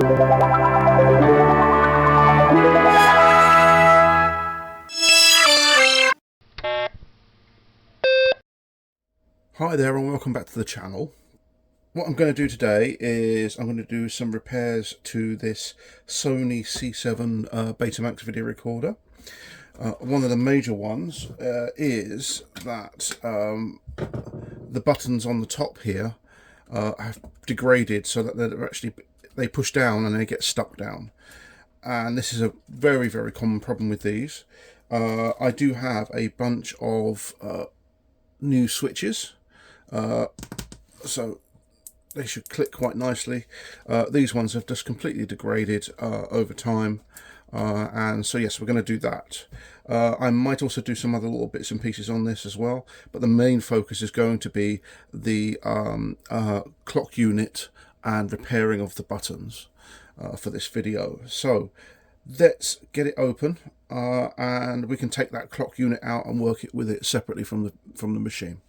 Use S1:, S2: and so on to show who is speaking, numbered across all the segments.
S1: Hi there and welcome back to the channel. What I'm going to do today is I'm going to do some repairs to this Sony C7 Betamax video recorder. One of the major ones is that the buttons on the top here have degraded so that they push down and they get stuck down. And this is a very, very common problem with these. I do have a bunch of new switches. So they should click quite nicely. These ones have just completely degraded over time, and so yes, we're going to do that. I might also do some other little bits and pieces on this as well, but the main focus is going to be the clock unit and repairing of the buttons for this video. So let's get it open, and we can take that clock unit out and work it with it separately from the machine.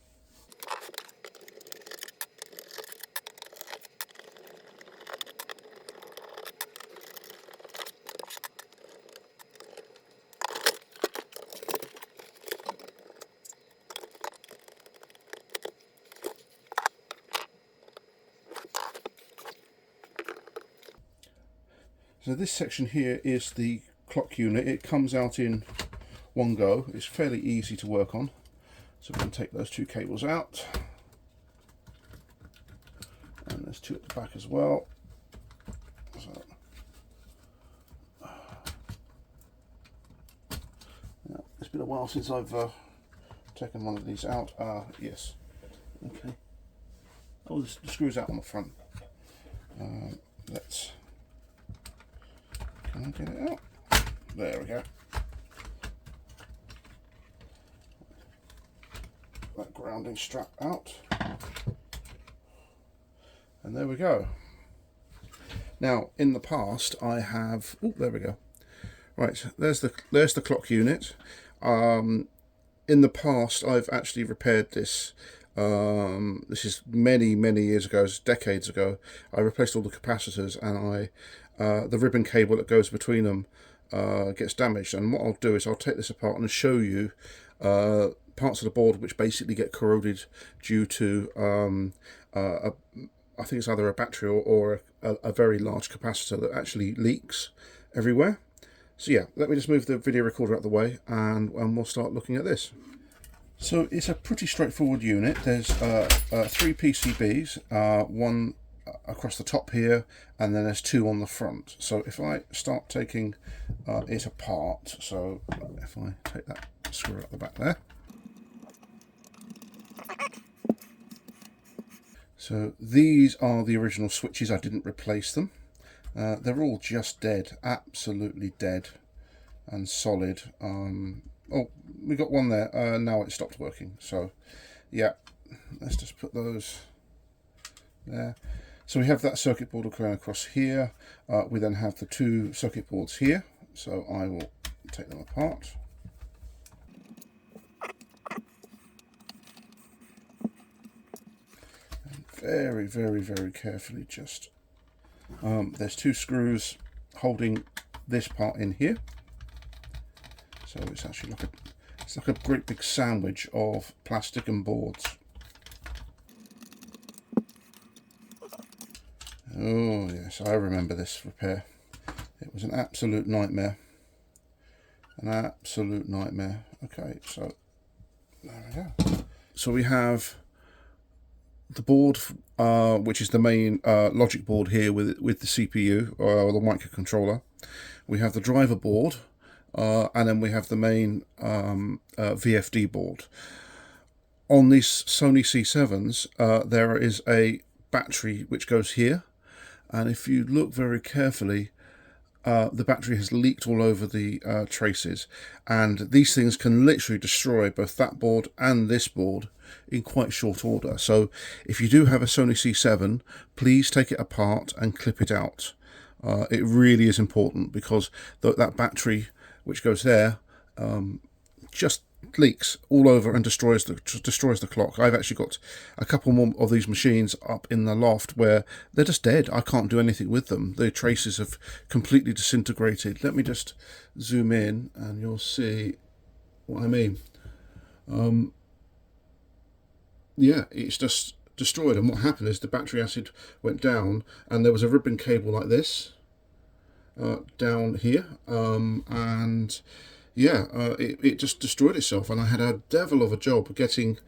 S1: So this section here is the clock unit. It comes out in one go. It's fairly easy to work on. So we can take those two cables out. And there's two at the back as well. So, yeah, it's been a while since I've taken one of these out. Yes. Okay. Oh, the screw's out on the front. Let's... Can I get it out? There we go. That grounding strap out. And there we go. Now, in the past, I have... Oh, there we go. Right, there's the clock unit. In the past, I've actually repaired this. This is many years ago, decades ago. I replaced all the capacitors, and the ribbon cable that goes between them gets damaged. And what I'll do is I'll take this apart and show you parts of the board which basically get corroded due to I think it's either a battery or a very large capacitor that actually leaks everywhere. So yeah, let me just move the video recorder out of the way, and we'll start looking at this. So it's a pretty straightforward unit. There's 3 PCBs, one across the top here, and then there's 2 on the front. So if I start taking it apart, so if I take that screw out the back there. So these are the original switches. I didn't replace them. They're all just dead, absolutely dead and solid. Oh, we got one there. Now it stopped working. So yeah, let's just put those there. So we have that circuit board going across here. We then have the 2 circuit boards here. So I will take them apart. And very carefully just... there's 2 screws holding this part in here. So it's actually like a great big sandwich of plastic and boards. Oh yes, I remember this repair. It was an absolute nightmare. An absolute nightmare. Okay, so there we go. So we have the board, which is the main logic board here with the CPU or the microcontroller. We have the driver board, and then we have the main VFD board. On these Sony C7s, there is a battery which goes here, and if you look very carefully, the battery has leaked all over the traces, and these things can literally destroy both that board and this board in quite short order. So if you do have a Sony C7, please take it apart and clip it out. It really is important, because that battery which goes there just leaks all over and destroys the clock. I've actually got a couple more of these machines up in the loft where they're just dead. I can't do anything with them. The traces have completely disintegrated. Let me just zoom in and you'll see what I mean. Yeah, it's just destroyed. And what happened is the battery acid went down and there was a ribbon cable like this down here, and yeah, it just destroyed itself, and I had a devil of a job getting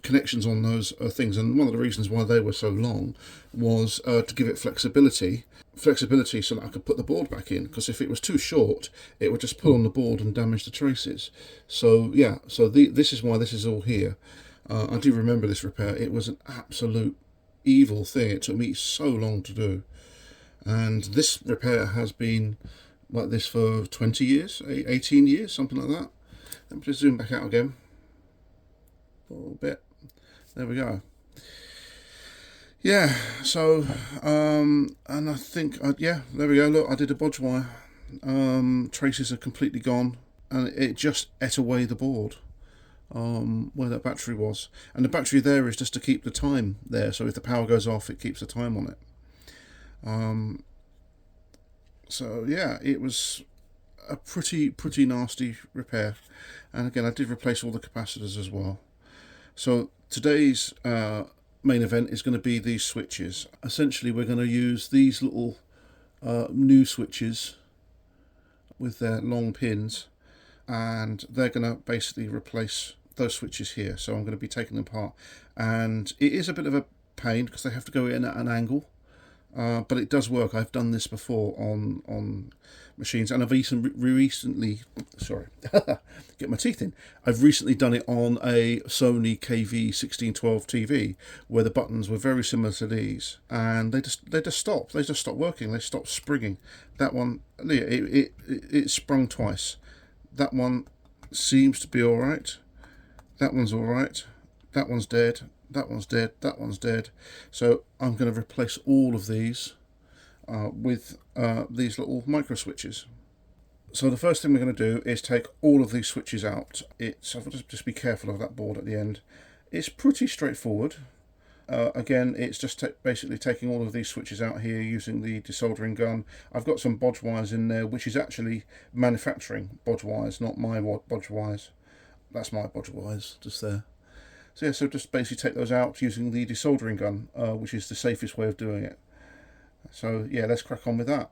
S1: connections on those things. And one of the reasons why they were so long was to give it flexibility so that I could put the board back in, because if it was too short it would just pull on the board and damage the traces. So yeah, so this is why this is all here. I do remember this repair. It was an absolute evil thing. It took me so long to do, and this repair has been like this for 20 years, 18 years, something like that. Let me just zoom back out again a little bit. There we go. Yeah, so and I think yeah, there we go. Look, I did a bodge wire. Traces are completely gone, and it just ate away the board where that battery was. And the battery there is just to keep the time there, so if the power goes off it keeps the time on it. So yeah, it was a pretty nasty repair. And again, I did replace all the capacitors as well. So today's main event is going to be these switches. Essentially we're going to use these little new switches with their long pins, and they're going to basically replace those switches here. So I'm going to be taking them apart, and it is a bit of a pain because they have to go in at an angle, but it does work. I've done this before on machines, and I've recently sorry, get my teeth in. I've recently done it on a Sony KV1612 TV where the buttons were very similar to these, and they just stopped. They just stopped working. They stopped springing. That one, it sprung twice. That one seems to be all right. That one's all right. That one's dead. That one's dead. That one's dead. So I'm going to replace all of these with these little micro switches. So the first thing we're going to do is take all of these switches out. So just be careful of that board at the end. It's pretty straightforward. Again, it's just basically taking all of these switches out here using the desoldering gun. I've got some bodge wires in there, which is actually manufacturing bodge wires, not my bodge wires. That's my bodge wires just there. So yeah, so just basically take those out using the desoldering gun, which is the safest way of doing it. So yeah, let's crack on with that.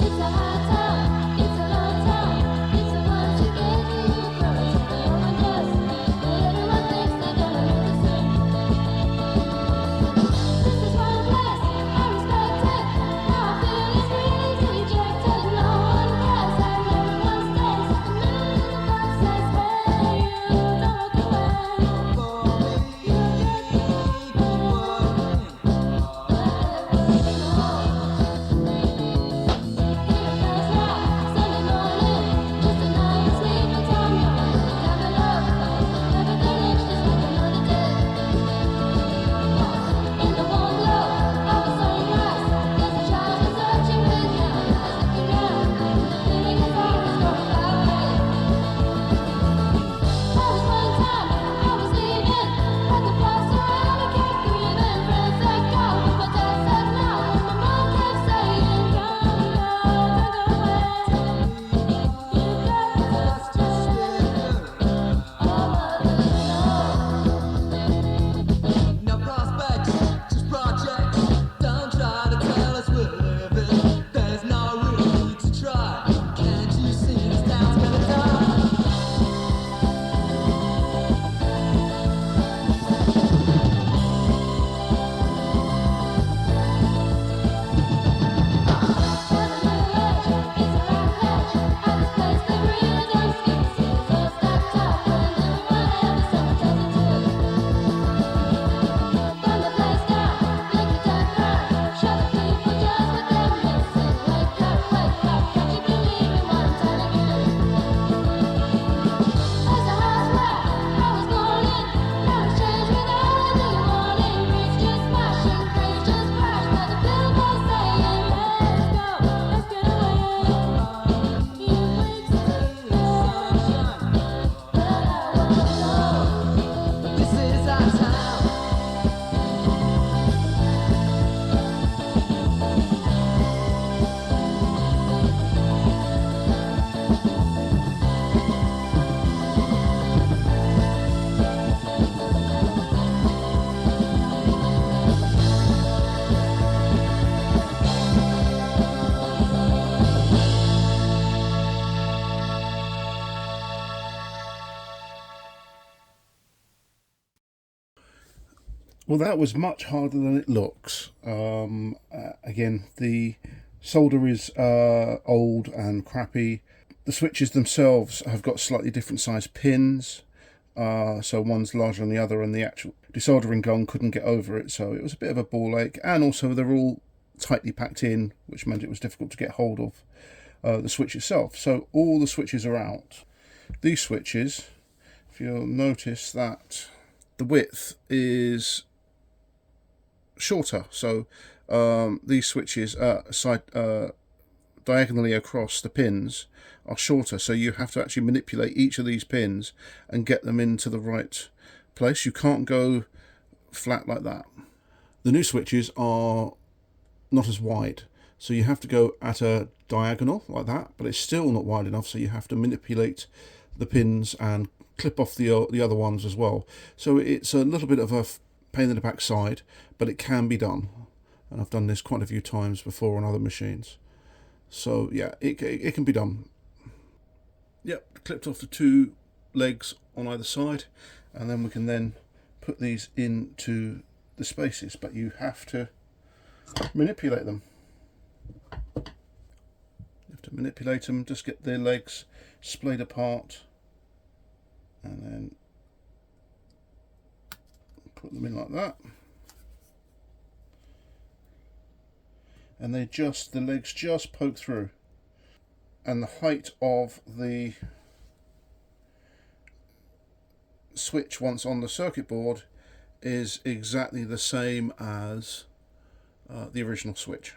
S2: It's a high town, it's
S1: Well, that was much harder than it looks. Again, the solder is old and crappy. The switches themselves have got slightly different sized pins. So one's larger than the other, and the actual desoldering gun couldn't get over it, so it was a bit of a ball ache. And also they're all tightly packed in, which meant it was difficult to get hold of the switch itself. So all the switches are out. These switches, if you'll notice that the width is shorter, so these switches diagonally across the pins are shorter, so you have to actually manipulate each of these pins and get them into the right place. You can't go flat like that. The new switches are not as wide, so you have to go at a diagonal like that, but it's still not wide enough, so you have to manipulate the pins and clip off the other ones as well. So it's a little bit of a pain in the backside, but it can be done, and I've done this quite a few times before on other machines. So yeah, it can be done. Yep, clipped off the two legs on either side, and then we can then put these into the spaces, but you have to manipulate them. You have to manipulate them, just get their legs splayed apart, and then put them in like that. And the legs just poke through, and the height of the switch once on the circuit board is exactly the same as the original switch.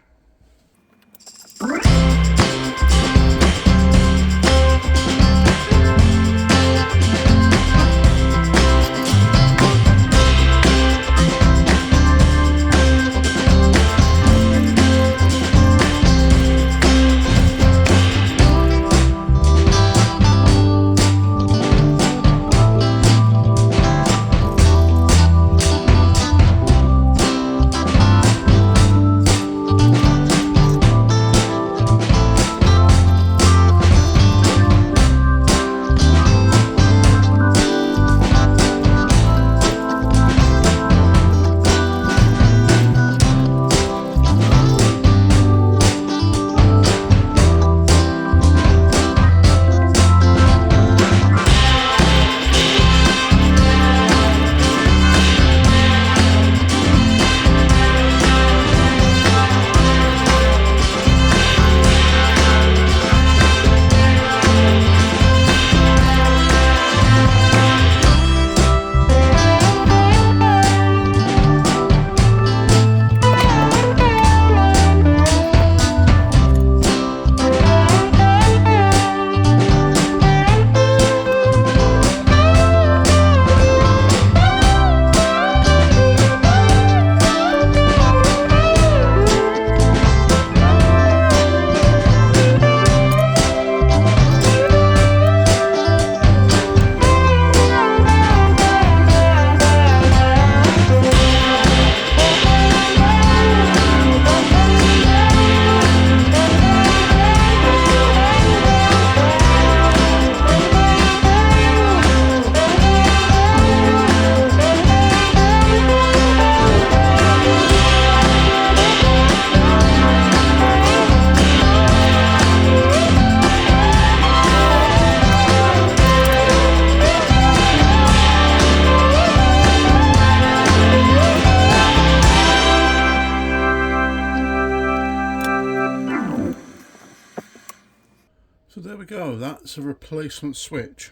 S1: So there we go, that's a replacement switch.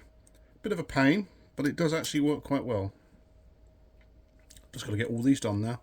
S1: Bit of a pain, but it does actually work quite well. Just got to get all these done now.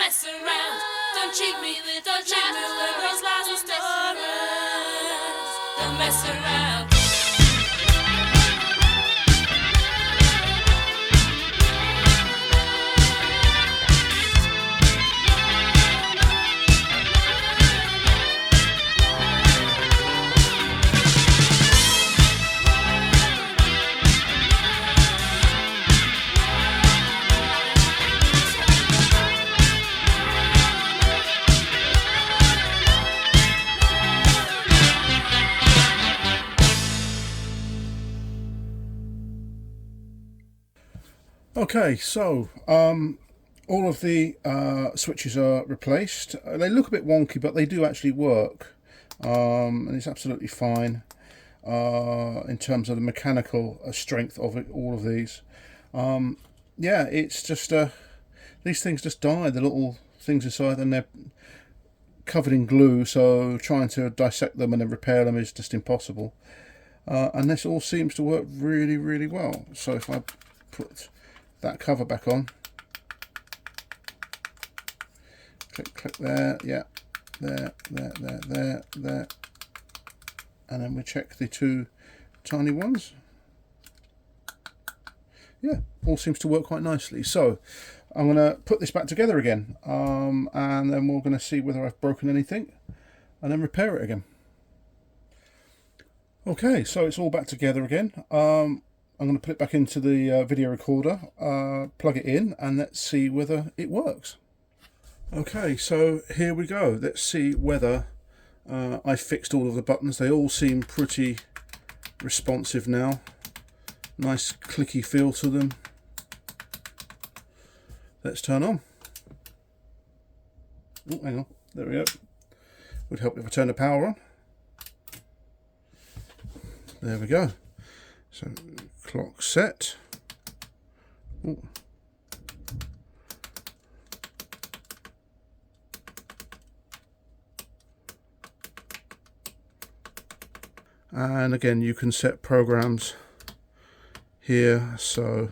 S2: mess around. Don't cheat me with those lies and stories. Don't mess around.
S1: Okay, so all of the switches are replaced. They look a bit wonky, but they do actually work, and it's absolutely fine in terms of the mechanical strength of it, all of these. Yeah, it's just these things just die, the little things inside, and they're covered in glue, so trying to dissect them and then repair them is just impossible. And this all seems to work really, really well. So if I put that cover back on, click there, yeah, there, and then we check the two tiny ones. Yeah, all seems to work quite nicely. So I'm going to put this back together again, and then we're going to see whether I've broken anything and then repair it again. Okay, so it's all back together again. I'm going to put it back into the video recorder, plug it in, and let's see whether it works. Okay, so here we go. Let's see whether I fixed all of the buttons. They all seem pretty responsive now. Nice clicky feel to them. Let's turn on. Oh, hang on, there we go. Would help if I turn the power on. There we go. So clock set. Ooh. And again, you can set programs here. So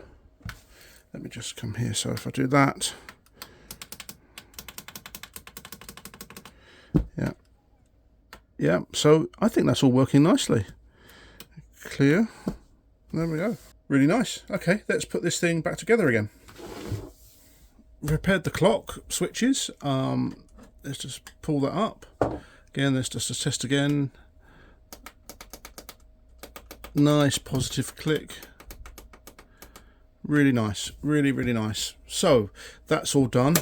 S1: let me just come here. So if I do that, yeah, so I think that's all working nicely. Clear. There we go. Really nice. Okay, let's put this thing back together again. Repaired the clock switches. Let's just pull that up. Again, let's just test again. Nice positive click. Really nice. Really, really nice. So that's all done,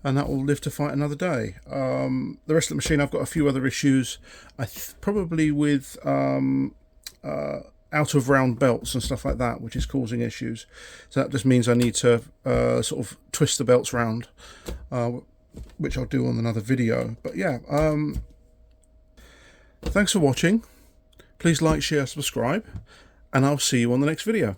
S1: and that will live to fight another day. The rest of the machine, I've got a few other issues. Probably with out of round belts and stuff like that, which is causing issues. So that just means I need to sort of twist the belts round, which I'll do on another video. But yeah, thanks for watching. Please like, share, subscribe, and I'll see you on the next video.